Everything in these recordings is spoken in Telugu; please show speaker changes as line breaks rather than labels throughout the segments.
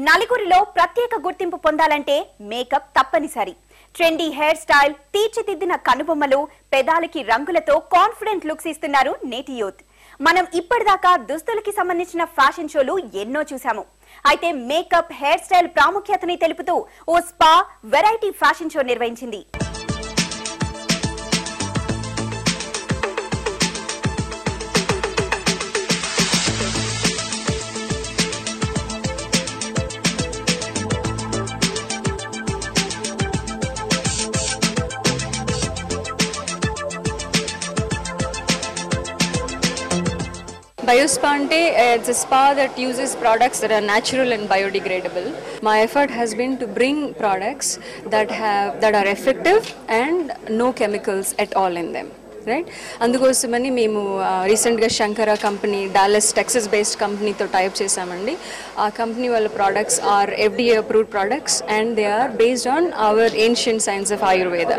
నలుగురిలో ప్రత్యేక గుర్తింపు పొందాలంటే మేకప్ తప్పనిసరి. ట్రెండీ హెయిర్ స్టైల్, తీర్చిదిద్దిన కనుబొమ్మలు, పెదాలకి రంగులతో కాన్ఫిడెంట్ లుక్స్ ఇస్తున్నారు నేటి యూత్. మనం ఇప్పటిదాకా దుస్తులకి సంబంధించిన ఫ్యాషన్ షోలు ఎన్నో చూసాము. అయితే మేకప్, హెయిర్ స్టైల్ ప్రాముఖ్యతని తెలుపుతూ ఓ స్పా వెరైటీ ఫ్యాషన్ షో నిర్వహించింది.
BioSpa it's a spa that uses products that are natural and biodegradable. My effort has been to bring products that are effective and no chemicals at all in them. Right? అందుకోసమని మేము రీసెంట్గా Shankara company, Dallas Texas based కంపెనీతో టైప్ చేసామండి. ఆ కంపెనీ వాళ్ళ products are FDA approved products and they are based on our ancient science of Ayurveda.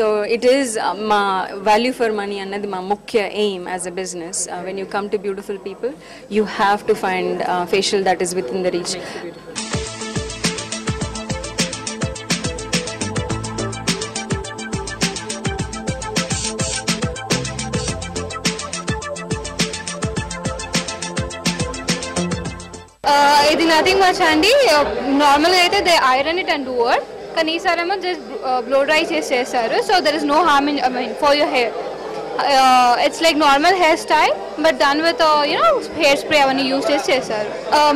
So it is మా వాల్యూ ఫర్ మనీ అన్నది మా ముఖ్య aim as a business. When you come to beautiful people, you have to find facial that is with in the reach.
ఇది నథింగ్ మచ్ అండి. నార్మల్గా అయితే they iron it and do work, కానీ ఈసారేమో జస్ట్ బ్లో డ్రై చేస్తారు. So there is no harm in for your hair. It's like normal hair style but done with hair spray అవన్నీ యూజ్ చేశారు.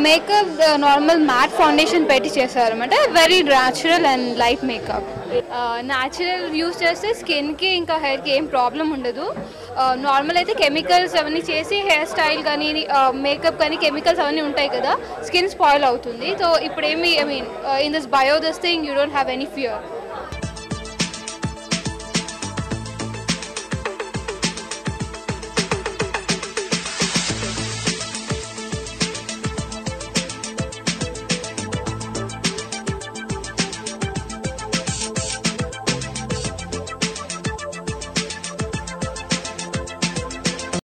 మేకప్ నార్మల్ మ్యాట్ ఫౌండేషన్ పెట్టి చేశారు అంటే very natural and light makeup. Natural use చేస్తే స్కిన్కి ఇంకా హెయిర్కి ఏం ప్రాబ్లం ఉండదు. నార్మల్ అయితే కెమికల్స్ అవన్నీ చేసి హెయిర్ స్టైల్ కానీ మేకప్ కానీ కెమికల్స్ అవన్నీ ఉంటాయి కదా, స్కిన్ స్పాయిల్ అవుతుంది. సో ఇప్పుడు ఏమి in this thing you don't have any fear.